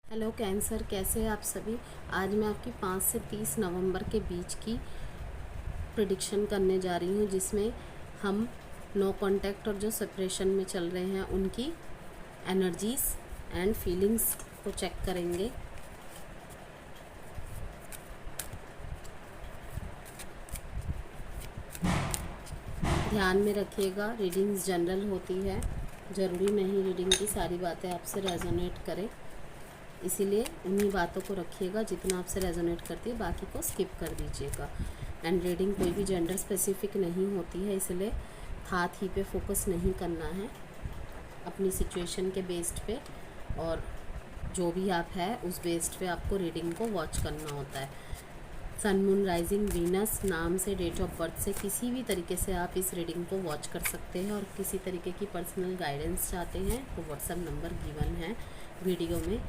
Hello cancer, कैसे हैं आप सभी। आज मैं आपकी 5 से 30 नवंबर के बीच की प्रिडिक्शन करने जा रही हूँ, जिसमें हम नो कांटेक्ट और जो सेपरेशन में चल रहे हैं उनकी एनर्जीज एंड फीलिंग्स को चेक करेंगे। ध्यान में रखिएगा, रीडिंग्स जनरल होती है, ज़रूरी नहीं रीडिंग की सारी बातें आपसे रेजोनेट करें, इसीलिए उन्हीं बातों को रखिएगा जितना आपसे रेजोनेट करती है, बाकी को स्किप कर दीजिएगा। एंड रीडिंग कोई भी जेंडर स्पेसिफिक नहीं होती है, इसलिए हाथ ही पे फोकस नहीं करना है, अपनी सिचुएशन के बेस्ड पे और जो भी आप है उस बेस्ड पे आपको रीडिंग को वॉच करना होता है। सन, मून, राइजिंग, वीनस नाम से, डेट ऑफ बर्थ से किसी भी तरीके से आप इस रीडिंग को वॉच कर सकते हैं। और किसी तरीके की पर्सनल गाइडेंस चाहते हैं तो व्हाट्सएप नंबर गिवन है वीडियो में,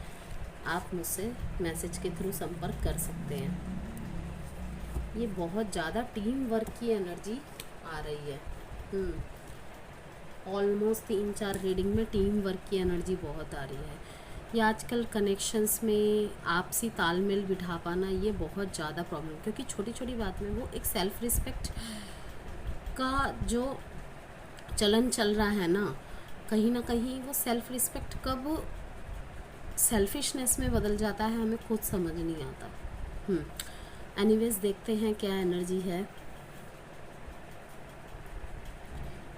आप मुझसे मैसेज के थ्रू संपर्क कर सकते हैं। ये बहुत ज़्यादा टीम वर्क की एनर्जी आ रही है। ऑलमोस्ट 3-4 रीडिंग में टीम वर्क की एनर्जी बहुत आ रही है। ये आजकल कनेक्शंस में आपसी तालमेल बिठा पाना ये बहुत ज़्यादा प्रॉब्लम, क्योंकि छोटी छोटी बात में वो एक सेल्फ रिस्पेक्ट का जो चलन चल रहा है ना कहीं वो सेल्फ रिस्पेक्ट कब सेल्फिशनेस में बदल जाता है हमें खुद समझ नहीं आता। एनीवेज, देखते हैं क्या एनर्जी है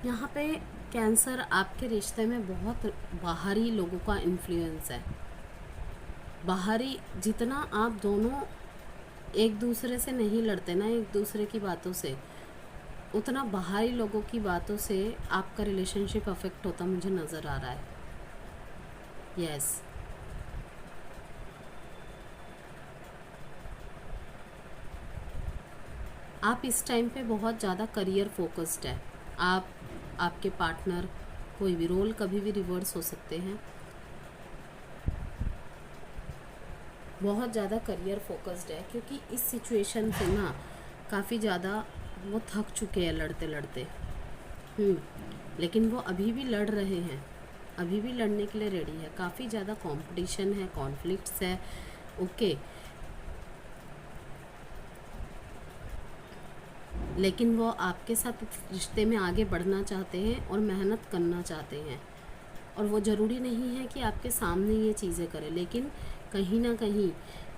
यहाँ पे। कैंसर, आपके रिश्ते में बहुत बाहरी लोगों का इन्फ्लुएंस है। बाहरी, जितना आप दोनों एक दूसरे से नहीं लड़ते ना, एक दूसरे की बातों से, उतना बाहरी लोगों की बातों से आपका रिलेशनशिप अफेक्ट होता मुझे नज़र आ रहा है। यस, आप इस टाइम पे बहुत ज़्यादा करियर फोकस्ड है। आप, आपके पार्टनर, कोई भी रोल कभी भी रिवर्स हो सकते हैं। बहुत ज़्यादा करियर फोकस्ड है, क्योंकि इस सिचुएशन से ना काफ़ी ज़्यादा वो थक चुके हैं लड़ते लड़ते। लेकिन वो अभी भी लड़ रहे हैं, अभी भी लड़ने के लिए रेडी है। काफ़ी ज़्यादा कंपटीशन है, कॉन्फ्लिक्ट्स है। ओके, लेकिन वो आपके साथ रिश्ते में आगे बढ़ना चाहते हैं और मेहनत करना चाहते हैं। और वो ज़रूरी नहीं है कि आपके सामने ये चीज़ें करें, लेकिन कहीं ना कहीं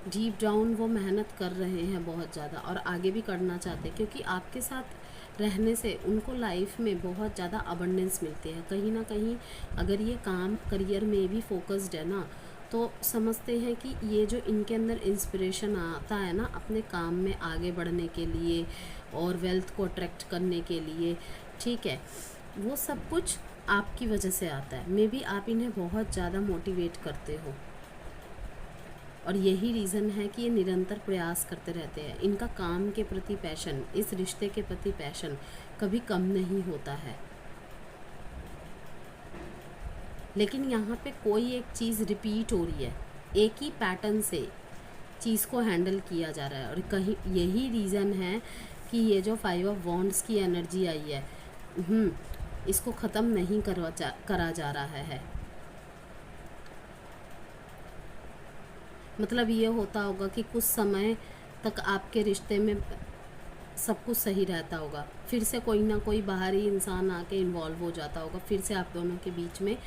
डीप डाउन वो मेहनत कर रहे हैं बहुत ज़्यादा और आगे भी करना चाहते हैं, क्योंकि आपके साथ रहने से उनको लाइफ में बहुत ज़्यादा अबंडेंस मिलती है। कहीं ना कहीं अगर ये काम करियर में भी फोकस्ड है ना, तो समझते हैं कि ये जो इनके अंदर इंस्पिरेशन आता है ना अपने काम में आगे बढ़ने के लिए और वेल्थ को अट्रैक्ट करने के लिए, ठीक है, वो सब कुछ आपकी वजह से आता है। मे बी आप इन्हें बहुत ज़्यादा मोटिवेट करते हो और यही रीज़न है कि ये निरंतर प्रयास करते रहते हैं। इनका काम के प्रति पैशन, इस रिश्ते के प्रति पैशन कभी कम नहीं होता है। लेकिन यहाँ पे कोई एक चीज़ रिपीट हो रही है, एक ही पैटर्न से चीज़ को हैंडल किया जा रहा है। और कहीं यही रीज़न है कि ये जो 5 ऑफ वॉन्ड्स की एनर्जी आई है, इसको ख़त्म नहीं करा जा रहा है। मतलब ये होता होगा कि कुछ समय तक आपके रिश्ते में सब कुछ सही रहता होगा, फिर से कोई ना कोई बाहरी इंसान आके इन्वॉल्व हो जाता होगा, फिर से आप दोनों के बीच में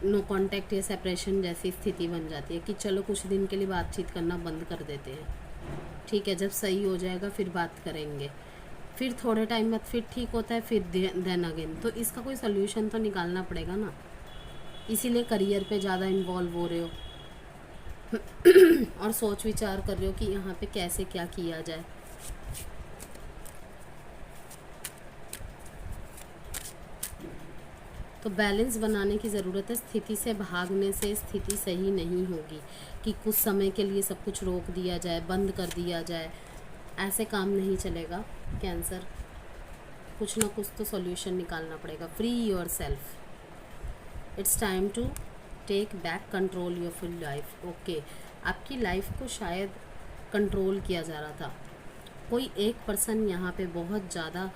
नो कांटेक्ट या सेपरेशन जैसी स्थिति बन जाती है कि चलो कुछ दिन के लिए बातचीत करना बंद कर देते हैं, ठीक है, जब सही हो जाएगा फिर बात करेंगे। फिर थोड़े टाइम बाद फिर ठीक होता है, फिर देन अगेन। तो इसका कोई सोल्यूशन तो निकालना पड़ेगा ना, इसीलिए करियर पे ज़्यादा इन्वॉल्व हो रहे हो और सोच विचार कर रहे हो कि यहाँ पे कैसे क्या किया जाए। तो बैलेंस बनाने की ज़रूरत है। स्थिति से भागने से स्थिति सही नहीं होगी कि कुछ समय के लिए सब कुछ रोक दिया जाए, बंद कर दिया जाए, ऐसे काम नहीं चलेगा कैंसर। कुछ ना कुछ तो सॉल्यूशन निकालना पड़ेगा। Free yourself, it's time to take back control your full life. Okay, आपकी लाइफ को शायद कंट्रोल किया जा रहा था, कोई एक पर्सन यहाँ पे बहुत ज़्यादा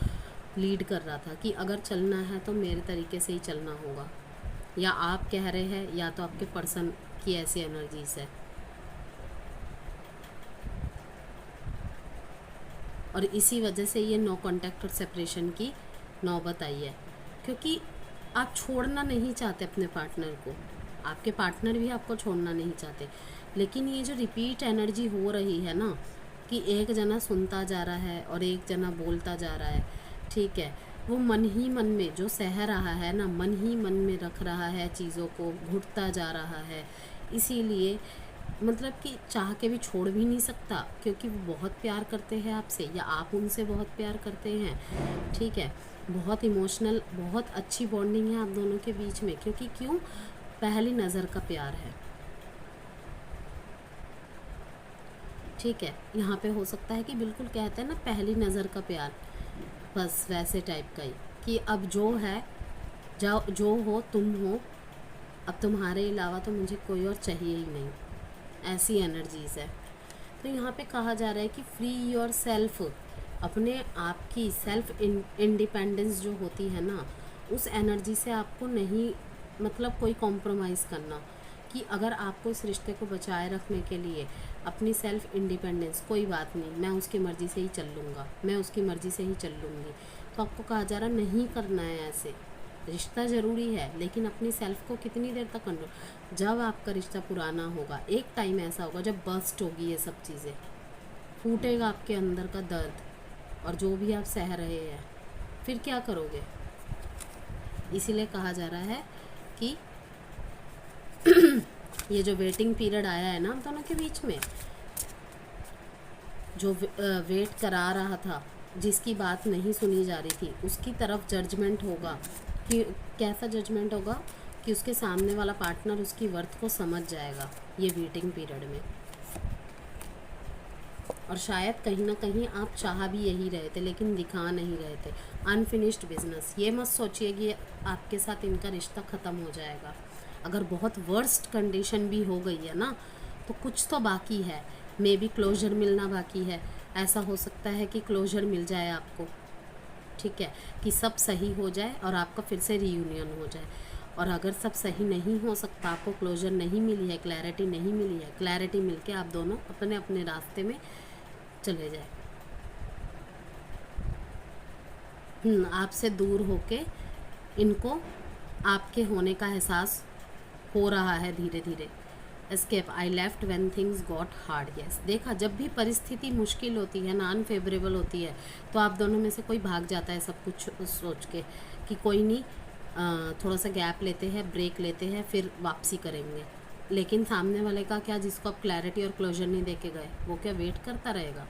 लीड कर रहा था कि अगर चलना है तो मेरे तरीके से ही चलना होगा, या आप कह रहे हैं या तो आपके पर्सन की ऐसी एनर्जीज है। और इसी वजह से ये नो कॉन्टैक्ट और सेपरेशन की नौबत आई है, क्योंकि आप छोड़ना नहीं चाहते अपने पार्टनर को, आपके पार्टनर भी आपको छोड़ना नहीं चाहते, लेकिन ये जो रिपीट एनर्जी हो रही है ना कि एक जना सुनता जा रहा है और एक जना बोलता जा रहा है, ठीक है, वो मन ही मन में जो सह रहा है ना, मन ही मन में रख रहा है चीज़ों को, घुटता जा रहा है, इसीलिए मतलब कि चाह के भी छोड़ भी नहीं सकता, क्योंकि वो बहुत प्यार करते हैं आपसे या आप उनसे बहुत प्यार करते हैं, ठीक है, बहुत इमोशनल, बहुत अच्छी बॉन्डिंग है आप दोनों के बीच में, क्योंकि क्यों, पहली नज़र का प्यार है, ठीक है। यहाँ पे हो सकता है कि बिल्कुल कहते हैं ना पहली नज़र का प्यार, बस वैसे टाइप का ही कि अब जो है, जाओ जो हो तुम हो, अब तुम्हारे अलावा तो मुझे कोई और चाहिए ही नहीं, ऐसी एनर्जीज़ है। तो यहाँ पे कहा जा रहा है कि फ्री योर सेल्फ, अपने आप की सेल्फ इंडिपेंडेंस जो होती है ना, उस एनर्जी से आपको नहीं मतलब कोई कॉम्प्रोमाइज़ करना, कि अगर आपको इस रिश्ते को बचाए रखने के लिए अपनी सेल्फ इंडिपेंडेंस, कोई बात नहीं, मैं उसकी मर्ज़ी से ही चल लूँगा, मैं उसकी मर्ज़ी से ही चल लूँगी, तो आपको कहा जा रहा नहीं करना है ऐसे। रिश्ता ज़रूरी है, लेकिन अपनी सेल्फ को कितनी देर तक कंट्रोल, जब आपका रिश्ता पुराना होगा, एक टाइम ऐसा होगा जब बस्ट होगी ये सब चीज़ें, फूटेगा आपके अंदर का दर्द, और जो भी आप सह रहे हैं फिर क्या करोगे। इसीलिए कहा जा रहा है कि ये जो वेटिंग पीरियड आया है ना हम दोनों के बीच में, जो वेट करा रहा था, जिसकी बात नहीं सुनी जा रही थी, उसकी तरफ जजमेंट होगा, कि कैसा जजमेंट होगा कि उसके सामने वाला पार्टनर उसकी वर्थ को समझ जाएगा ये वेटिंग पीरियड में, और शायद कहीं ना कहीं आप चाह भी यही रहे थे लेकिन दिखा नहीं रहे थे। अनफिनिश्ड बिजनेस, ये मत सोचिए कि आपके साथ इनका रिश्ता ख़त्म हो जाएगा, अगर बहुत वर्स्ट कंडीशन भी हो गई है ना, तो कुछ तो बाकी है, मे बी क्लोजर मिलना बाकी है, ऐसा हो सकता है कि क्लोजर मिल जाए आपको, ठीक है, कि सब सही हो जाए और आपका फिर से रीयूनियन हो जाए। और अगर सब सही नहीं हो सकता, आपको क्लोजर नहीं मिली है, क्लैरिटी नहीं मिली है, क्लैरिटी मिलके आप दोनों अपने अपने रास्ते में चले जाए, आपसे दूर होके इनको आपके होने का एहसास हो रहा है धीरे धीरे। Escape, I left when things got hard, yes, देखा जब भी परिस्थिति मुश्किल होती है ना, अनफेवरेबल होती है, तो आप दोनों में से कोई भाग जाता है सब कुछ सोच के कि कोई नहीं, थोड़ा सा गैप लेते हैं, ब्रेक लेते हैं, फिर वापसी करेंगे, लेकिन सामने वाले का क्या, जिसको आप क्लैरिटी और क्लोजर नहीं दे के गए, वो क्या वेट करता रहेगा,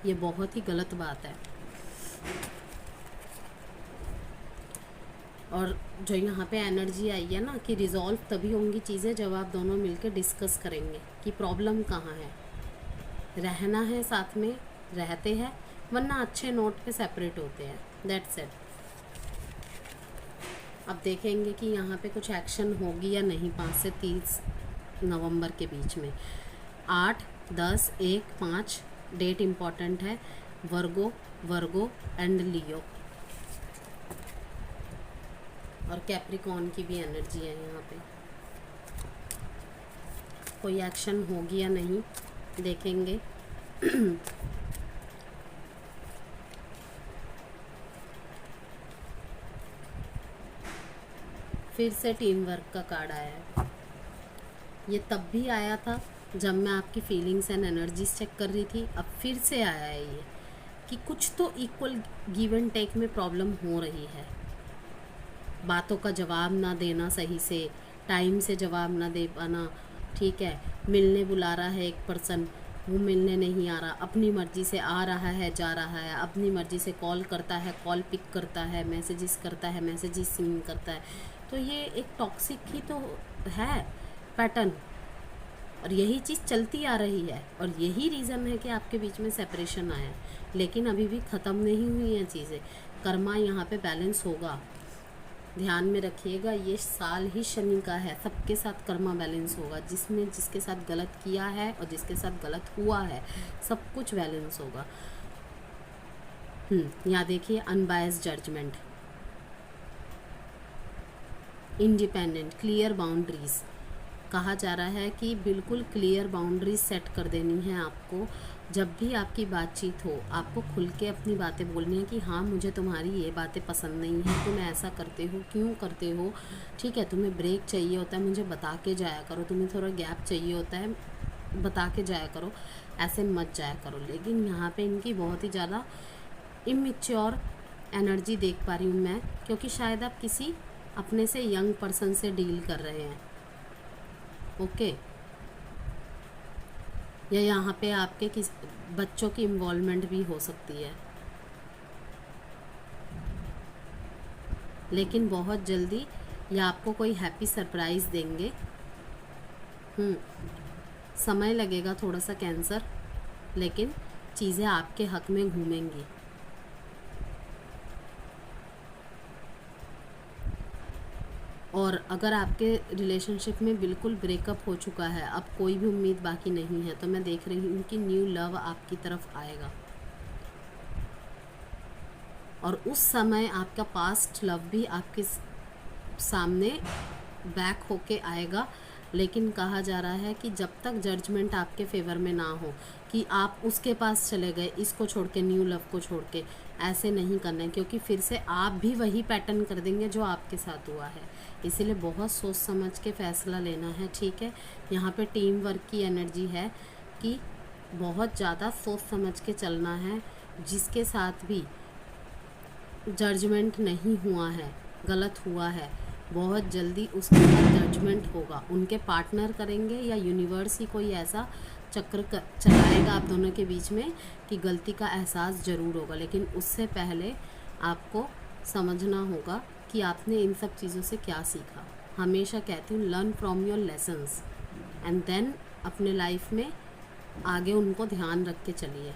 ये बहुत ही गलत बात है। और जो यहाँ पे एनर्जी आई है ना कि रिजॉल्व तभी होंगी चीज़ें जब आप दोनों मिलकर डिस्कस करेंगे कि प्रॉब्लम कहाँ है, रहना है साथ में, रहते हैं, वरना अच्छे नोट पे सेपरेट होते हैं, दैट्स इट। अब देखेंगे कि यहाँ पे कुछ एक्शन होगी या नहीं 5 से 30 नवंबर के बीच में। 8, 10, 1, 5 डेट इम्पॉर्टेंट है, वर्गो एंड लियो, और कैप्रिकॉन की भी एनर्जी है यहाँ पे। कोई एक्शन होगी या नहीं देखेंगे। फिर से टीम वर्क का कार्ड आया है, ये तब भी आया था जब मैं आपकी फीलिंग्स एंड एनर्जीज चेक कर रही थी, अब फिर से आया है ये कि कुछ तो इक्वल गिव एंड टेक में प्रॉब्लम हो रही है, बातों का जवाब ना देना सही से, टाइम से जवाब ना दे पाना, ठीक है, मिलने बुला रहा है एक पर्सन, वो मिलने नहीं आ रहा, अपनी मर्ज़ी से आ रहा है जा रहा है, अपनी मर्ज़ी से कॉल करता है, कॉल पिक करता है, मैसेजेस करता है, मैसेजेस सीन करता है, तो ये एक टॉक्सिक ही तो है पैटर्न, और यही चीज़ चलती आ रही है, और यही रीज़न है कि आपके बीच में सेपरेशन आया है, लेकिन अभी भी ख़त्म नहीं हुई हैं चीज़ें, कर्मा यहाँ पे बैलेंस होगा, ध्यान में रखिएगा, ये साल ही शनि का है, सबके साथ कर्मा बैलेंस होगा, जिसने जिसके साथ गलत किया है और जिसके साथ गलत हुआ है, सब कुछ बैलेंस होगा। यहाँ देखिए, unbiased judgment, independent, clear boundaries, कहा जा रहा है कि बिल्कुल क्लियर बाउंड्रीज सेट कर देनी है आपको, जब भी आपकी बातचीत हो आपको खुल के अपनी बातें बोलनी है कि हाँ मुझे तुम्हारी ये बातें पसंद नहीं है, तुम ऐसा करते हो, क्यों करते हो, ठीक है, तुम्हें ब्रेक चाहिए होता है मुझे बता के जाया करो, तुम्हें थोड़ा गैप चाहिए होता है बता के जाया करो, ऐसे मत जाया करो। लेकिन यहाँ पे इनकी बहुत ही ज़्यादा इमेच्योर एनर्जी देख पा रही हूँ मैं, क्योंकि शायद आप किसी अपने से यंग पर्सन से डील कर रहे हैं। ओके, या यहाँ पे आपके किस बच्चों की इन्वॉल्वमेंट भी हो सकती है। लेकिन बहुत जल्दी या आपको कोई हैप्पी सरप्राइज़ देंगे। समय लगेगा थोड़ा सा कैंसर, लेकिन चीज़ें आपके हक में घूमेंगी। और अगर आपके रिलेशनशिप में बिल्कुल ब्रेकअप हो चुका है, अब कोई भी उम्मीद बाकी नहीं है, तो मैं देख रही हूँ कि न्यू लव आपकी तरफ आएगा। और उस समय आपका पास्ट लव भी आपके सामने बैक होके आएगा। लेकिन कहा जा रहा है कि जब तक जजमेंट आपके फेवर में ना हो कि आप उसके पास चले गए इसको छोड़ के, न्यू लव को छोड़ के, ऐसे नहीं करना है, क्योंकि फिर से आप भी वही पैटर्न कर देंगे जो आपके साथ हुआ है। इसीलिए बहुत सोच समझ के फ़ैसला लेना है, ठीक है। यहाँ पे टीम वर्क की एनर्जी है कि बहुत ज़्यादा सोच समझ के चलना है। जिसके साथ भी जजमेंट नहीं हुआ है, गलत हुआ है, बहुत जल्दी उसके बाद जजमेंट होगा। उनके पार्टनर करेंगे या यूनिवर्स ही कोई ऐसा चक्र चलाएगा आप दोनों के बीच में कि गलती का एहसास ज़रूर होगा। लेकिन उससे पहले आपको समझना होगा कि आपने इन सब चीज़ों से क्या सीखा। हमेशा कहती हूँ learn from your lessons and then अपने लाइफ में आगे उनको ध्यान रख के चलिए,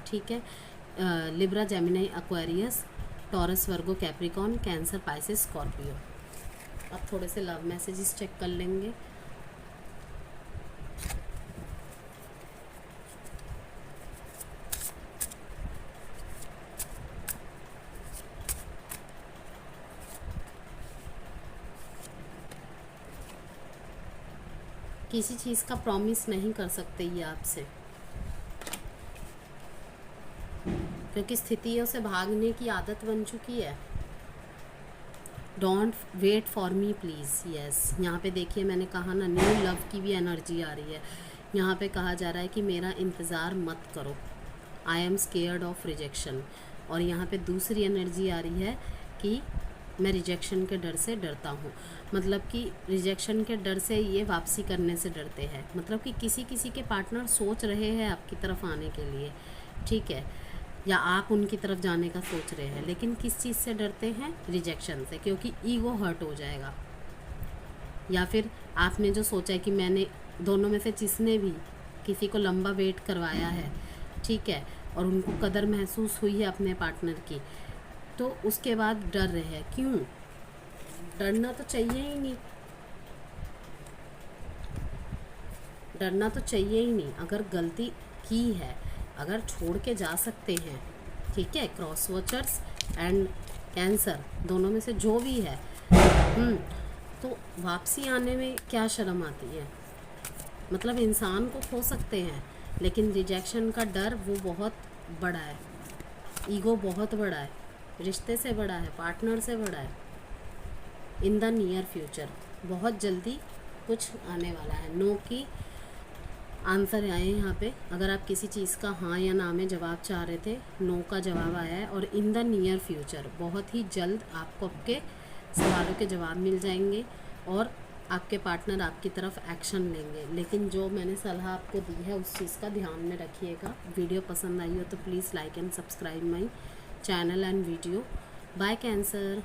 ठीक है। Libra, Gemini, Aquarius, Taurus, Virgo, Capricorn, Cancer, Pisces, Scorpio. अब थोड़े से लव मैसेजेस चेक कर लेंगे। किसी चीज़ का प्रॉमिस नहीं कर सकते ये आपसे, क्योंकि स्थितियों से भागने की आदत बन चुकी है। Don't wait for me please. Yes, यहाँ पे देखिए मैंने कहा ना, न्यू लव की भी एनर्जी आ रही है। यहाँ पे कहा जा रहा है कि मेरा इंतज़ार मत करो, I am scared of rejection. और यहाँ पे दूसरी एनर्जी आ रही है कि मैं रिजेक्शन के डर से डरता हूँ। मतलब कि रिजेक्शन के डर से ये वापसी करने से डरते हैं। मतलब कि किसी किसी के पार्टनर सोच रहे हैं आपकी तरफ आने के लिए, ठीक है, या आप उनकी तरफ जाने का सोच रहे हैं। लेकिन किस चीज़ से डरते हैं? रिजेक्शन से, क्योंकि ईगो हर्ट हो जाएगा। या फिर आपने जो सोचा है कि मैंने दोनों में से जिसने भी किसी को लंबा वेट करवाया है, ठीक है, और उनको कदर महसूस हुई है अपने पार्टनर की, तो उसके बाद डर रहे हैं। क्यों डरना? तो चाहिए ही नहीं, डरना तो चाहिए ही नहीं। अगर गलती की है, अगर छोड़ के जा सकते हैं, ठीक है, क्रॉस वॉचर्स एंड कैंसर दोनों में से जो भी है, तो वापसी आने में क्या शर्म आती है। मतलब इंसान को खो सकते हैं, लेकिन रिजेक्शन का डर वो बहुत बड़ा है, ईगो बहुत बड़ा है, रिश्ते से बड़ा है, पार्टनर से बड़ा है। इन द नियर फ्यूचर बहुत जल्दी कुछ आने वाला है। नो की आंसर आए यहाँ पे। अगर आप किसी चीज़ का हाँ या ना में जवाब चाह रहे थे, नो का जवाब आया है। और इन द नियर फ्यूचर बहुत ही जल्द आपको आपके सवालों के जवाब मिल जाएंगे और आपके पार्टनर आपकी तरफ एक्शन लेंगे। लेकिन जो मैंने सलाह आपको दी है उस चीज़ का ध्यान में रखिएगा। वीडियो पसंद आई हो तो please like and subscribe my channel and video. Bye cancer.